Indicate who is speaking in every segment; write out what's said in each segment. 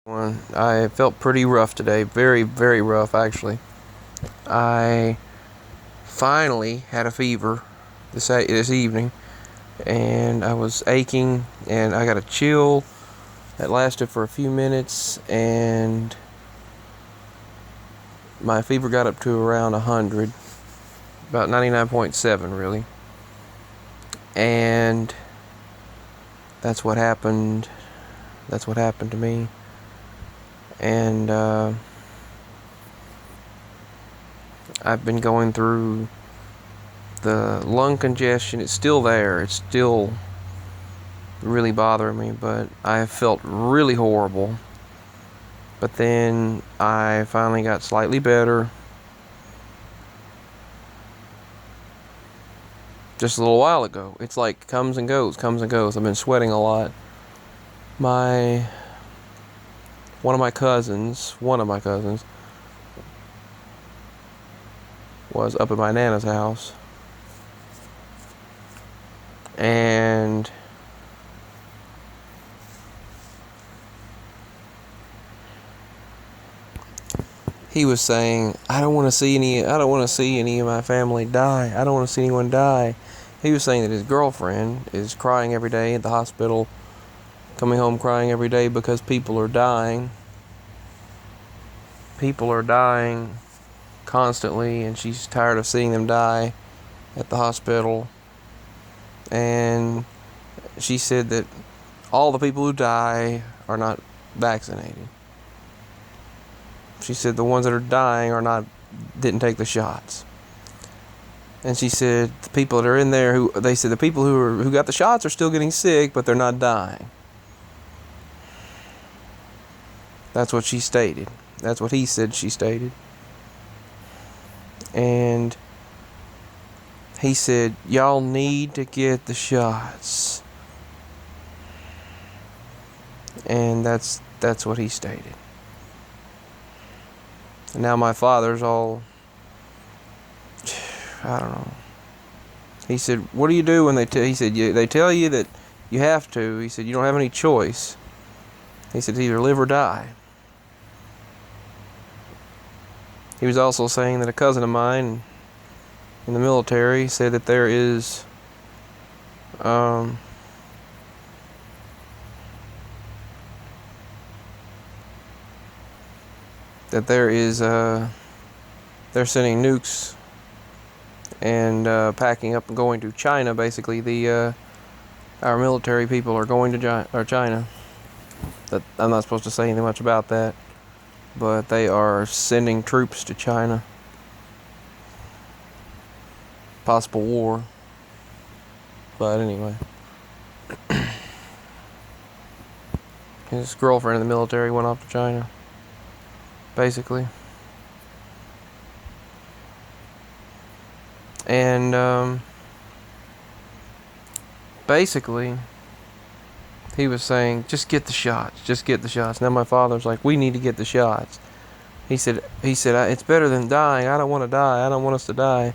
Speaker 1: I felt pretty rough today. Very, very rough, actually. I finally had a fever this evening, and I was aching, and I got a chill that lasted for a few minutes, and my fever got up to around 100, about 99.7, really. And that's what happened. That's what happened to me. And I've been going through the lung congestion. It's still there. It's still really bothering me, but I felt really horrible. But then I finally got slightly better just a little while ago. It's like comes and goes, comes and goes. I've been sweating a lot. One of my cousins was up at my Nana's house, and he was saying, I don't want to see any of my family die. I don't want to see anyone die. He was saying that his girlfriend is crying every day at the hospital, coming home crying every day because people are dying. People are dying constantly, and she's tired of seeing them die at the hospital. And she said that all the people who die are not vaccinated. She said the ones that are dying didn't take the shots. And she said the people that are in there the people who got the shots are still getting sick, but they're not dying. That's what she stated. That's what he said she stated. And he said, y'all need to get the shots. And that's what he stated. And now my father's all, I don't know. He said, what do you do when they tell you that you have to? He said, you don't have any choice. He said, either live or die. He was also saying that a cousin of mine in the military said that there is they're sending nukes and packing up and going to China. Basically, our military people are going to China. That I'm not supposed to say anything much about that, but they are sending troops to China. Possible war. But anyway, his girlfriend in the military went off to China, basically. And basically, he was saying, just get the shots. Now my father's like, we need to get the shots. He said, it's better than dying. I don't want to die. I don't want us to die.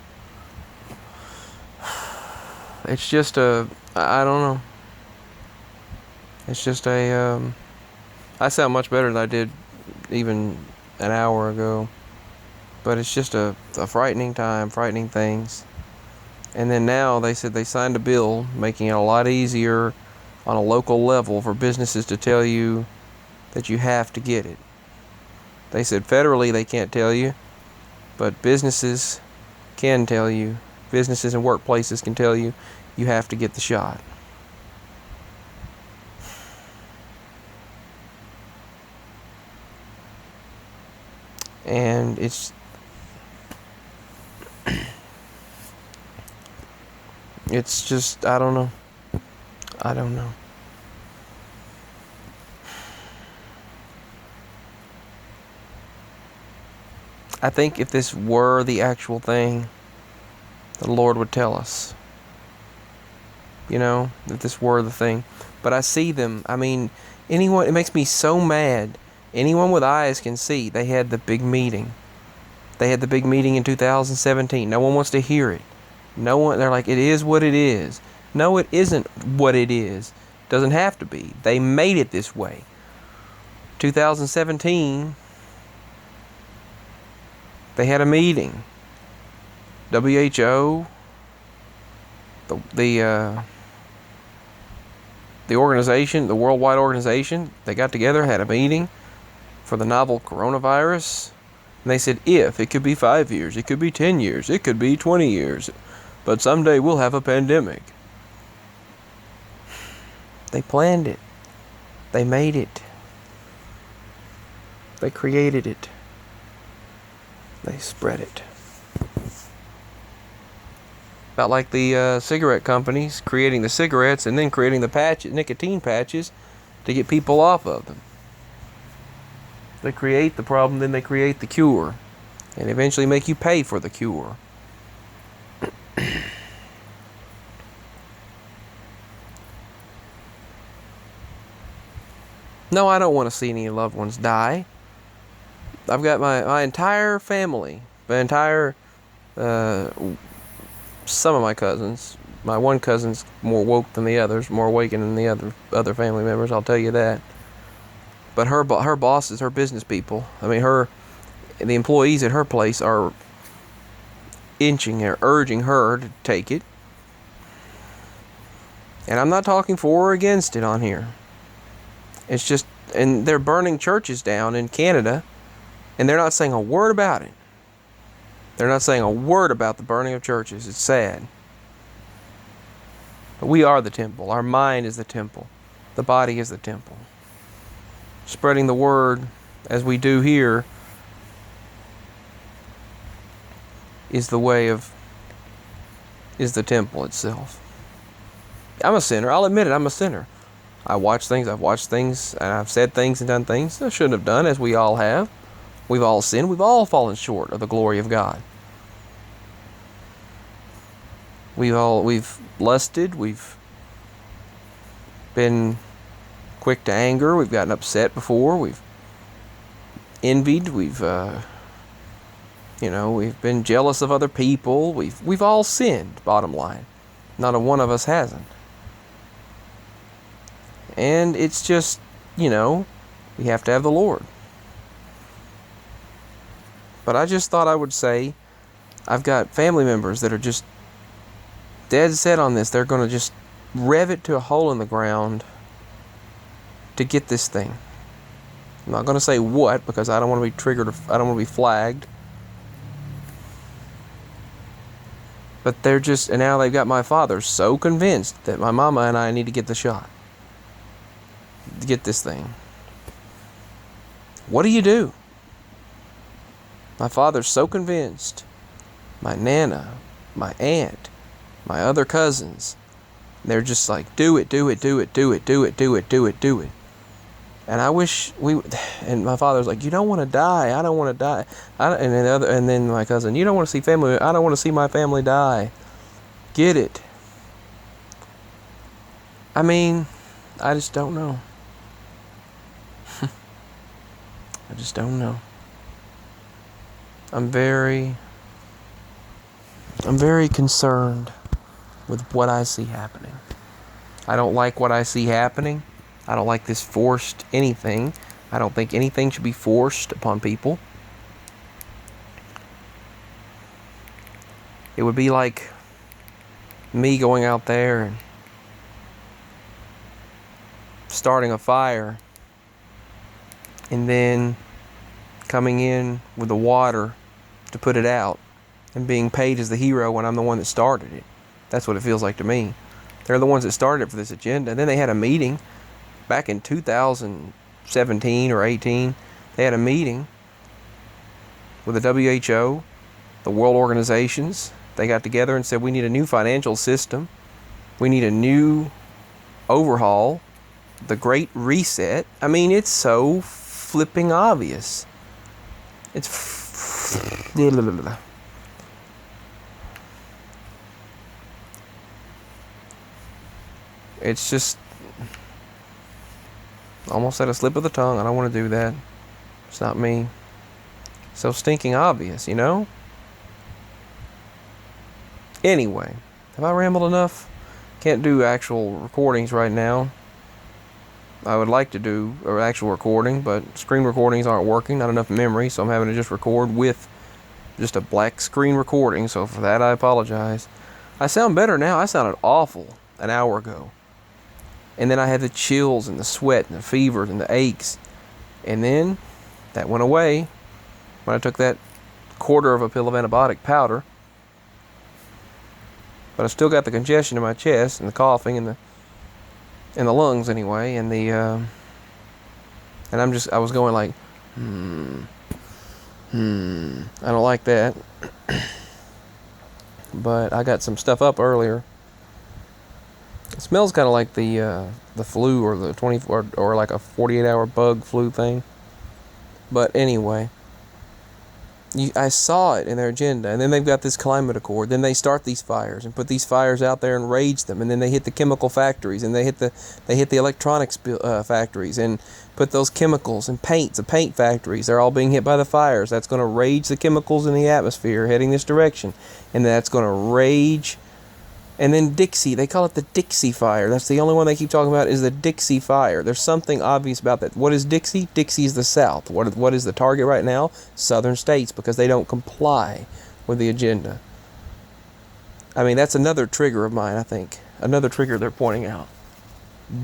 Speaker 1: It's just I don't know. It's just I sound much better than I did even an hour ago. But it's just a frightening time, frightening things. And then now they said they signed a bill making it a lot easier on a local level for businesses to tell you that you have to get it. They said federally they can't tell you, but businesses can tell you. Businesses and workplaces can tell you you have to get the shot. And it's just, I don't know. I think if this were the actual thing, the Lord would tell us. If this were the thing. But I see them. I mean, it makes me so mad. Anyone with eyes can see they had the big meeting. They had the big meeting in 2017. No one wants to hear it. They're like, it is what it is. No, it isn't what it is. Doesn't have to be. They made it this way. 2017, they had a meeting. WHO, the organization, the worldwide organization, they got together, had a meeting for the novel coronavirus. And they said, if, it could be 5 years, it could be 10 years, it could be 20 years, but someday we'll have a pandemic. They planned it. They made it. They created it. They spread it. About like the cigarette companies creating the cigarettes and then creating the nicotine patches to get people off of them. They create the problem, then they create the cure, and eventually make you pay for the cure. No, I don't want to see any loved ones die. I've got my entire family, some of my cousins. My one cousin's more woke than the others, more awakened than the other family members, I'll tell you that. But her bosses, her business people, the employees at her place are urging her to take it. And I'm not talking for or against it on here. It's just, and they're burning churches down in Canada, and they're not saying a word about it. They're not saying a word about the burning of churches. It's sad. But we are the temple. Our mind is the temple. The body is the temple. Spreading the word, as we do here, is the temple itself. I'm a sinner. I'll admit it. I'm a sinner. I've watched things, and I've said things and done things I shouldn't have done, as we all have. We've all sinned. We've all fallen short of the glory of God. We've lusted. We've been quick to anger. We've gotten upset before. We've envied. We've been jealous of other people. We've all sinned, bottom line. Not a one of us hasn't. And it's just, we have to have the Lord. But I just thought I would say, I've got family members that are just dead set on this. They're going to just rev it to a hole in the ground to get this thing. I'm not going to say what, because I don't want to be triggered. I don't want to be flagged. But they're just, and now they've got my father so convinced that my mama and I need to get the shot. To get this thing. What do you do? My father's so convinced. My nana, my aunt, my other cousins, they're just like, do it. And I wish and my father's like, you don't want to die. I don't want to die. And then my cousin, you don't want to see family. I don't want to see my family die. Get it. I just don't know. I just don't know. I'm very concerned with what I see happening. I don't like what I see happening. I don't like this forced anything. I don't think anything should be forced upon people. It would be like me going out there and starting a fire and then coming in with the water to put it out and being paid as the hero when I'm the one that started it. That's what it feels like to me. They're the ones that started it for this agenda. And then they had a meeting back in 2017 or 18. They had a meeting with the WHO, the world organizations. They got together and said, we need a new financial system. We need a new overhaul. The Great Reset. It's so flipping obvious. It's just almost at a slip of the tongue. I don't want to do that. It's not me. So stinking obvious, Anyway, have I rambled enough? Can't do actual recordings right now. I would like to do an actual recording, but screen recordings aren't working, not enough memory, so I'm having to just record with just a black screen recording, so for that I apologize. I sound better now. I sounded awful an hour ago. And then I had the chills and the sweat and the fevers and the aches. And then that went away when I took that quarter of a pill of antibiotic powder. But I still got the congestion in my chest and the coughing and the lungs anyway, and I was going like, I don't like that. But I got some stuff up earlier. It smells kind of like the flu, or the 24 or like a 48-hour bug flu thing. But anyway, I saw it in their agenda, and then they've got this climate accord. Then they start these fires and put these fires out there and rage them, and then they hit the chemical factories, and they hit the electronics factories, and put those chemicals and the paint factories. They're all being hit by the fires. That's going to rage the chemicals in the atmosphere heading this direction, and that's going to rage. And then Dixie, they call it the Dixie fire. That's the only one they keep talking about, is the Dixie fire. There's something obvious about that. What is Dixie? Dixie is the South. What is the target right now? Southern states, because they don't comply with the agenda. I mean, that's another trigger of mine, I think. Another trigger they're pointing out.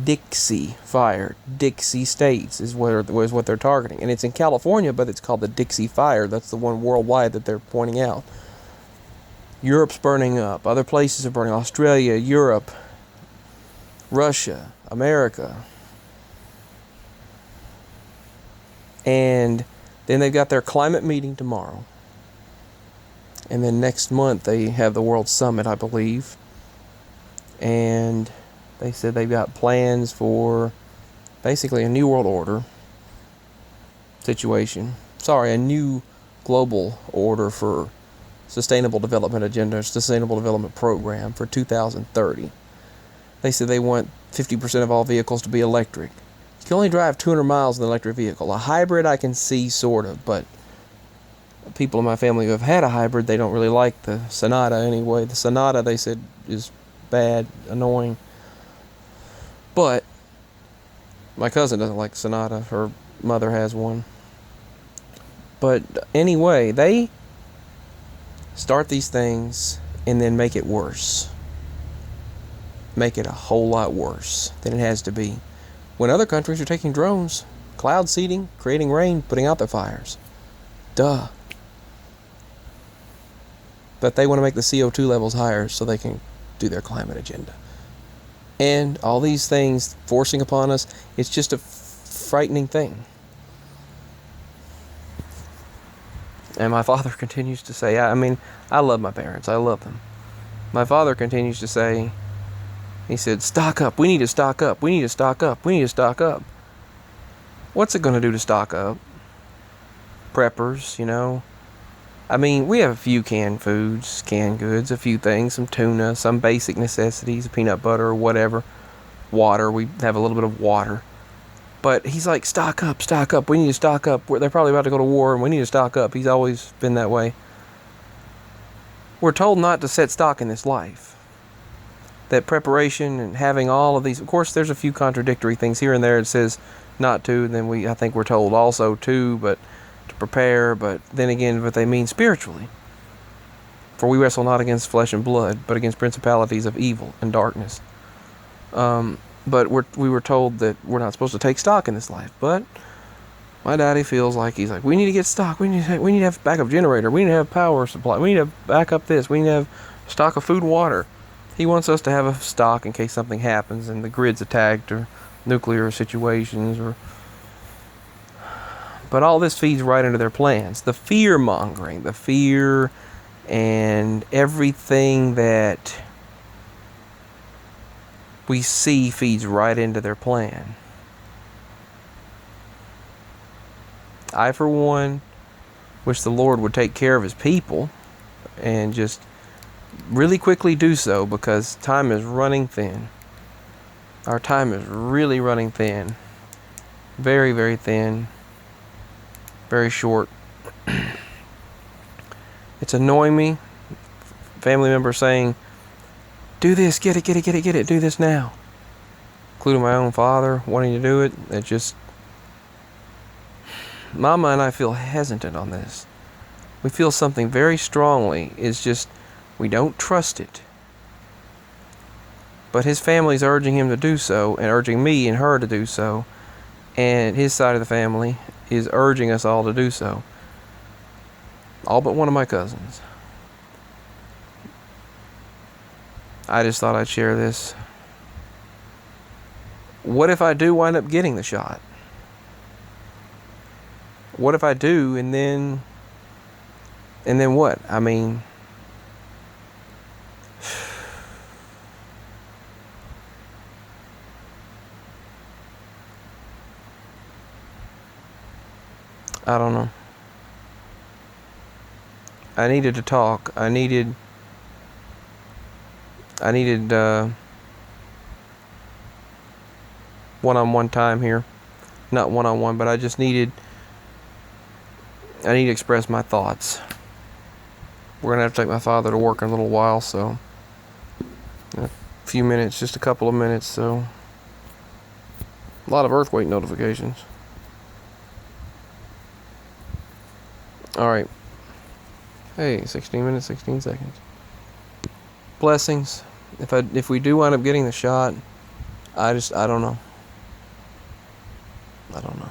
Speaker 1: Dixie fire. Dixie states is what they're targeting. And it's in California, but it's called the Dixie fire. That's the one worldwide that they're pointing out. Europe's burning up. Other places are burning. Australia, Europe, Russia, America. And then they've got their climate meeting tomorrow. And then next month they have the World Summit, I believe. And they said they've got plans for basically a new world order situation. A new global order for Sustainable Development Agenda, Sustainable Development Program for 2030. They said they want 50% of all vehicles to be electric. You can only drive 200 miles in an electric vehicle. A hybrid I can see, sort of, but people in my family who have had a hybrid, they don't really like the Sonata anyway. The Sonata, they said, is bad, annoying. But my cousin doesn't like the Sonata. Her mother has one. But anyway, they start these things and then make it worse. Make it a whole lot worse than it has to be. When other countries are taking drones, cloud seeding, creating rain, putting out their fires. Duh. But they want to make the CO2 levels higher so they can do their climate agenda. And all these things forcing upon us, it's just a frightening thing. And my father continues to say, I mean, I love my parents. I love them. My father continues to say, he said, stock up. We need to stock up. We need to stock up. We need to stock up. What's it going to do to stock up? Preppers, you know. I mean, we have a few canned foods, canned goods, a few things, some tuna, some basic necessities, peanut butter or whatever. Water, we have a little bit of water. But he's like, stock up, we need to stock up. They're probably about to go to war and we need to stock up. He's always been that way. We're told not to set stock in this life. That preparation and having all of these, of course there's a few contradictory things here and there. It says not to, and then I think we're told also to, but to prepare, but then again, what they mean spiritually. For we wrestle not against flesh and blood, but against principalities of evil and darkness. But we were told that we're not supposed to take stock in this life. But my daddy feels like he's like, we need to get stock. We need to have a backup generator. We need to have power supply. We need to back up this. We need to have stock of food and water. He wants us to have a stock in case something happens and the grid's attacked or nuclear situations. But all this feeds right into their plans. The fear mongering, the fear and everything that we see feeds right into their plan. I, for one, wish the Lord would take care of his people and just really quickly do so, because time is running thin. Our time is really running thin. Very, very thin. Very short. It's annoying me. Family members saying, do this, get it, do this now. including my own father, wanting to do it. It just, Mama and I feel hesitant on this. We feel something very strongly. It's just, we don't trust it. But his family's urging him to do so, and urging me and her to do so. And his side of the family is urging us all to do so. All but one of my cousins. I just thought I'd share this. What if I do wind up getting the shot? What if I do, and then what? I mean, I don't know. I needed to talk. I needed one-on-one time here. Not one-on-one, but I need to express my thoughts. We're going to have to take my father to work in a little while, so a few minutes, just a couple of minutes, so a lot of earthquake notifications. All right. Hey, 16 minutes, 16 seconds. Blessings. If we do wind up getting the shot, I don't know. I don't know.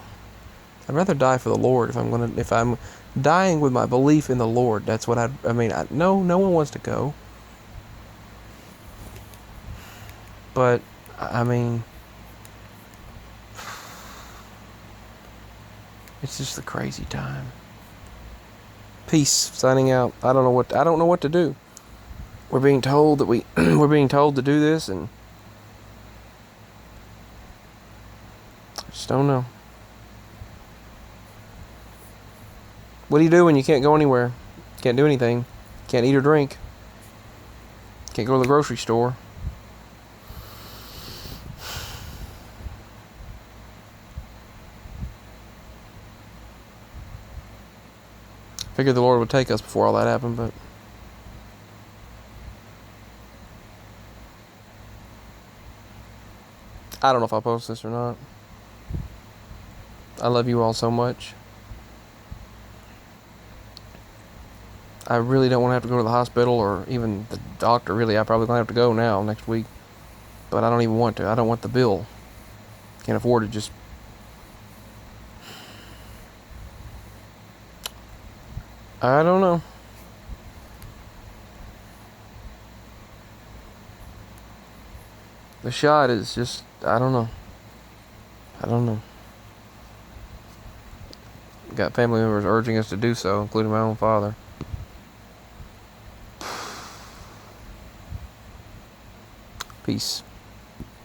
Speaker 1: I'd rather die for the Lord if I'm dying with my belief in the Lord. That's what no one wants to go. But I mean, it's just a crazy time. Peace. Signing out. I don't know what to do. We're being told that we're being told to do this, and I just don't know. What do you do when you can't go anywhere? Can't do anything. Can't eat or drink. Can't go to the grocery store. Figured the Lord would take us before all that happened, but I don't know if I'll post this or not. I love you all so much. I really don't want to have to go to the hospital or even the doctor. Really, I probably gonna have to go now next week. But I don't even want to. I don't want the bill. Can't afford to just. I don't know. The shot is just, I don't know. Got family members urging us to do so, including my own father. Peace.